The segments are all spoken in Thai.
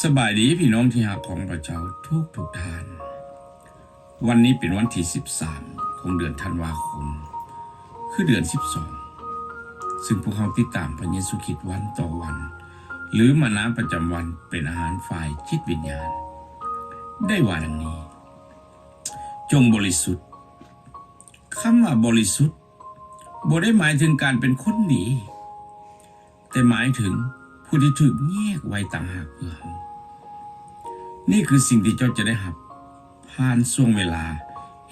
สบายดีพี่น้องที่รักของพระเจ้าทุกท่านวันนี้เป็นวันที่13ของเดือนธันวาคมคือเดือน12ซึ่งพวกเขาติดตามพระเยซูคริสต์วันต่อวันหรือมานาประจำวันเป็นอาหารฝ่ายจิตวิญญาณได้ว่าดังนี้จงบริสุทธิ์คำว่าบริสุทธิ์บ่ได้หมายถึงการเป็นคนดีแต่หมายถึงผู้ที่ถูกแยกไว้ต่างหากเพื่อเรานี่คือสิ่งที่เจ้าจะได้รับผ่านช่วงเวลา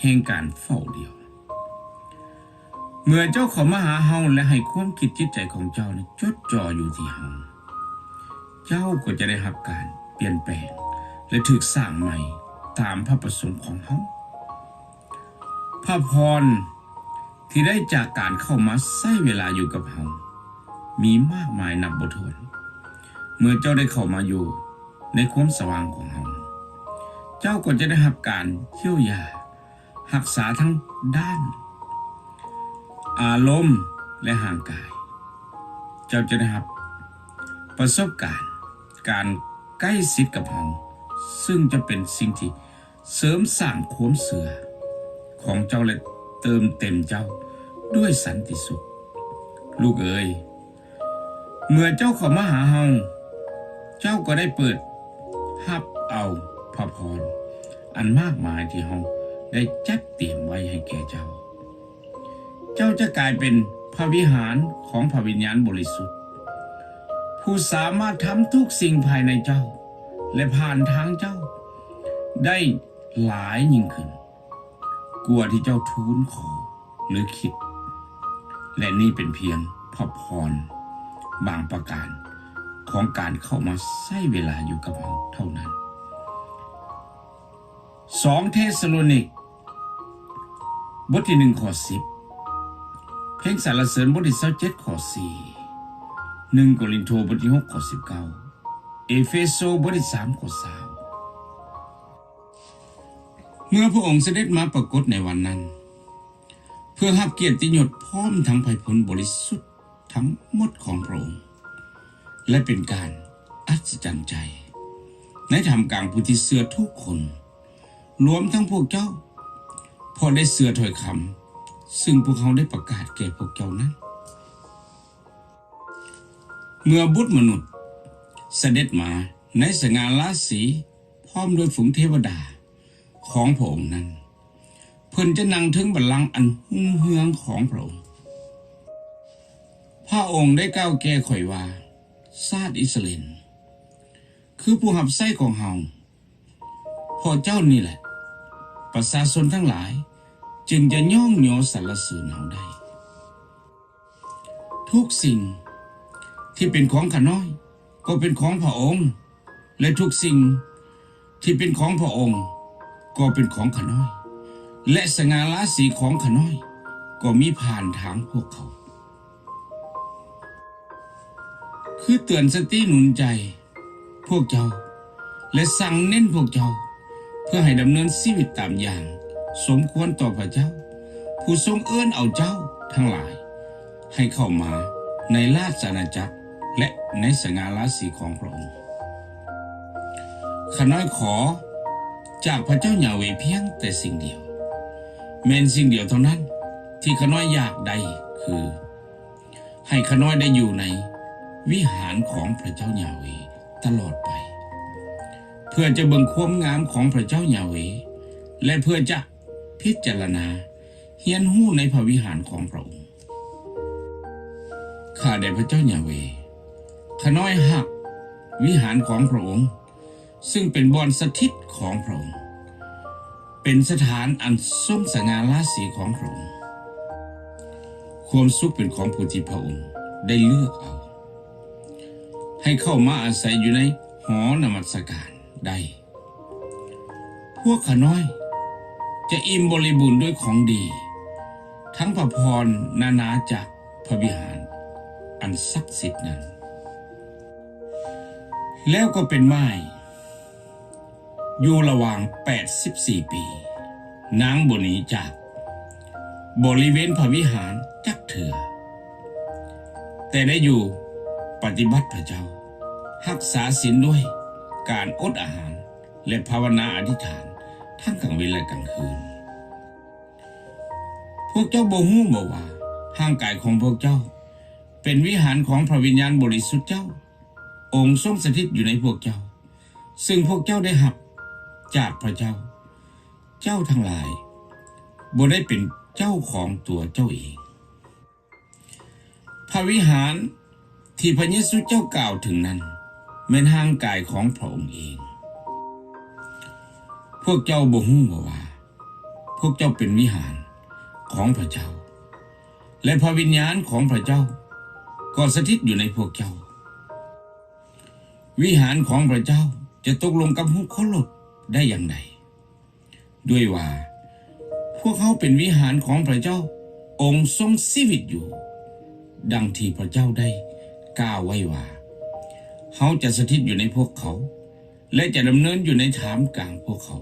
แห่งการเฝ้าเดียวเมื่อเจ้าเข้ามาหาเฮาและให้ความคิดจิตใจของเจ้าจดจ่ออยู่ที่เฮาเจ้าก็จะได้รับการเปลี่ยนแปลงและถูกสร้างใหม่ตามพระประสงค์ของเฮาพระพรที่ได้จากการเข้ามาใช้เวลาอยู่กับเฮามีมากมายนับบ่ถ้วนเมื่อเจ้าได้เข้ามาอยู่ในความสว่างของเฮาเจ้าก็จะได้รับการเยียวยารักษาทั้งด้านอารมณ์และร่างกายเจ้าจะได้รับประสบการณ์การใกล้ชิดกับเฮาซึ่งจะเป็นสิ่งที่เสริมสร้างความเสื่อของเจ้าและเติมเต็มเจ้าด้วยสันติสุขลูกเอ๋ยเมื่อเจ้าเข้ามาหาเฮาเจ้าก็ได้เปิดรับเอาพระพรอันมากมายที่เฮาได้จัดเตรียมไว้ให้แก่เจ้าเจ้าจะกลายเป็นพระวิหารของพระวิญญาณบริสุทธิ์ผู้สามารถทำทุกสิ่งภายในเจ้าและผ่านทางเจ้าได้หลายยิ่งขึ้นกว่าที่เจ้าทูลขอหรือคิดและนี่เป็นเพียงพระพรบางประการของการเข้ามาใช้เวลาอยู่กับเราเท่านั้น2เทสโลนิกบทที่1ข้อ10เพลงสรรเสริญบทที่27ข้อ4 1โครินธ์บทที่6ข้อ19เอเฟโซบทที่3ข้อ20เมื่อพระองค์เสด็จมาปรากฏในวันนั้นเพื่อรับเกียรติยศพร้อมทั้งไพผลบริสุทธิ์ทั้งหมดของพระองค์และเป็นการอัศจรรย์ใจในท่ามกลางผู้ที่เชื่อทุกคนรวมทั้งพวกเจ้าพอได้เชื่อถ้อยคำซึ่งพวกเขาได้ประกาศแก่พวกเจ้านั้นเมื่อบุตรมนุษย์เสด็จมาในสง่าราศีพร้อมด้วยฝูงเทวดาของพระองค์นั้นเพิ่นจะนั่งถึงบัลลังก์อันหุ่งเฮืองของพระองค์พระองค์ได้กล่าวแก่ข่อยว่าชาติอิสราเอลคือผู้รับใช้ของเฮาพอเจ้านี่แหละประชาชนทั้งหลายจึงจะย่องโยสรรเสริญเฮาได้ทุกสิ่งที่เป็นของข้าน้อยก็เป็นของพระองค์และทุกสิ่งที่เป็นของพระองค์ก็เป็นของข้าน้อยและสง่าราศีของข้าน้อยก็มีผ่านทางพวกเขาคือเตือนสติหนุนใจพวกเจ้าและสั่งเน้นพวกเจ้าเพื่อให้ดำเนินชีวิตตามอย่างสมควรต่อพระเจ้าผู้ทรงเอื้อนเอาเจ้าทั้งหลายให้เข้ามาในราชอาณาจักรและในสง่าราศีของพระองค์ข้าน้อยขอจากพระเจ้ายาเวห์เพียงแต่สิ่งเดียวแม้นสิ่งเดียวเท่านั้นที่ข้าน้อยอยากได้คือให้ข้าน้อยได้อยู่ในวิหารของพระเจ้ายาเวห์ตลอดไปเพื่อจะเบิ่งความงามของพระเจ้ายาเวห์และเพื่อจะพิจารณาเฮียนหู้ในพระวิหารของพระองค์ข้าแต่พระเจ้ายาเวห์ข้าน้อยหักวิหารของพระองค์ซึ่งเป็นบ่อนสถิตของพระองค์เป็นสถานอันทรงสง่าราศีของพระองค์ความสุขเป็นของผู้ที่พระองค์ได้เลือกเอาให้เข้ามาอาศัยอยู่ในหอนมัสการได้พวกข้าน้อยจะอิ่มบริบูรณ์ด้วยของดีทั้งพระพรนานาจากพระวิหารอันศักดิ์สิทธิ์นั้นแล้วก็เป็นไม้อยู่ระหว่าง84ปีนางบ่หนีจากบริเวณพระวิหารจักเถื่อแต่ได้อยู่ปฏิบัติพระเจ้ารักษาศีลด้วย การอดอาหารและภาวนาอธิษฐานทั้งกลางวันและกลางคืนพวกเจ้าบ่ฮู้บ่ว่าร่างกายของพวกเจ้าเป็นวิหารของพระวิญญาณบริสุทธิ์เจ้าองค์ทรงสถิตอยู่ในพวกเจ้าซึ่งพวกเจ้าได้รับจากพระเจ้าเจ้าทั้งหลายบ่ได้เป็นเจ้าของตัวเจ้าเองพระวิหารที่พระเยซูเจ้ากล่าวถึงนั้นเป็นร่างกายของพระองค์เองพวกเจ้าบ่ฮู้บ่ว่าพวกเจ้าเป็นวิหารของพระเจ้าและพระวิญญาณของพระเจ้าก็สถิตอยู่ในพวกเจ้าวิหารของพระเจ้าจะตกลงกับหุคลดได้อย่างไรด้วยว่าพวกเขาเป็นวิหารของพระเจ้าองค์ทรงชีวิตอยู่ดังที่พระเจ้าได้กล่าวไว้ว่าเขาจะสถิตอยู่ในพวกเขาและจะดำเนินอยู่ในท่ามกลางพวกเขา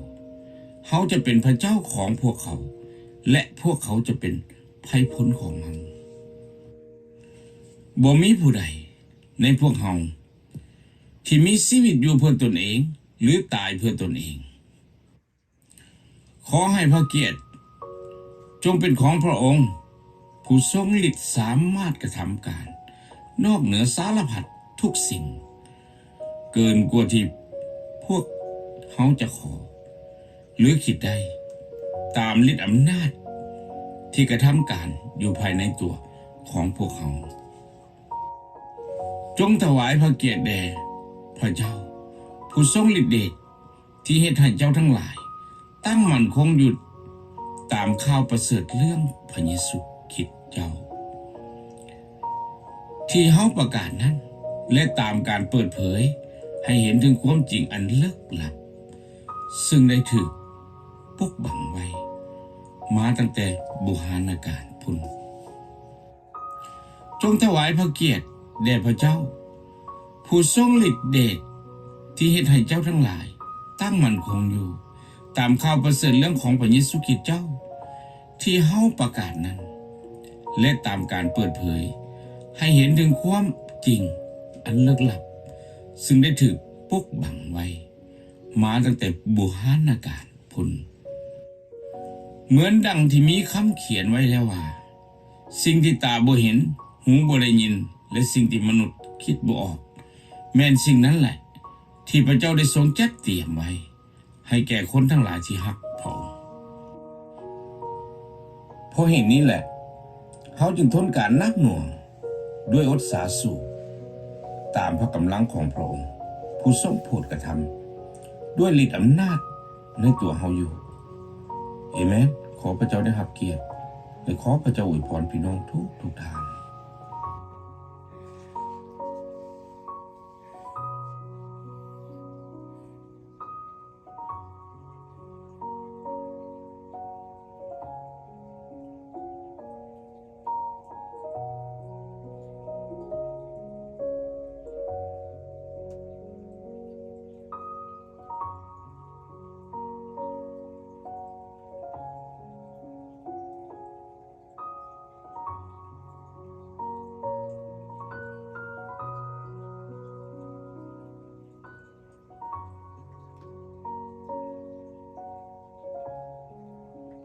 เขาจะเป็นพระเจ้าของพวกเขาและพวกเขาจะเป็นไพพลของมันบ่มีผู้ใดในพวกเขาที่มีชีวิตอยู่เพื่อตนเองหรือตายเพื่อตนเองขอให้พระเกียรติจงเป็นของพระองค์ผู้ทรงฤทธิ์สามารถกระทำการนอกเหนือสารพัดทุกสิ่งเกินกว่าที่พวกเขาจะขอหรือคิดได้ตามฤทธิ์อำนาจที่กระทำการอยู่ภายในตัวของพวกเขาจงถวายพระเกียรติแด่พระเจ้าผู้ทรงฤทธิ์เดชที่เฮ็ดให้เจ้าทั้งหลายตั้งมั่นคงอยู่ตามข่าวประเสริฐเรื่องพระเยซูคริสต์เจ้าที่เฮาประกาศนั้นและตามการเปิดเผยให้เห็นถึงความจริงอันลึกลับซึ่งได้ถูกปกบังไว้มาตั้งแต่โบราณกาลพุนจงถวายพระเกียรติแด่พระเจ้าผู้ทรงฤทธิ์เดชที่เฮ็ดให้เจ้าทั้งหลายตั้งมั่นคงอยู่ตามข่าวประเสริฐเรื่องของพระเยซูคริสต์เจ้าที่เฮาประกาศนั้นและตามการเปิดเผยให้เห็นถึงความจริงอันลึกลับซึ่งได้ถูกปกบังไว้มาตั้งแต่โบราณกาลพุนเหมือนดังที่มีคำเขียนไว้แล้วว่าสิ่งที่ตาบ่เห็นหูบ่ได้ยินและสิ่งที่มนุษย์คิดบ่ออกแม้นสิ่งนั้นแหละที่พระเจ้าได้ทรงจัดเตรียมไว้ให้แก่คนทั้งหลายที่รักพระองค์เพราะเหตุนี้แหละเขาจึงทนการหนักหน่วงด้วยอดสาสู้ตามพระกำลังของพระองค์ผู้ทรงโปรดกระทำด้วยฤทธิ์อำนาจในตัวเขาอยู่เอเมนขอพระเจ้าได้รับเกียรติและขอพระเจ้าอวยพรพี่น้องทุกทาง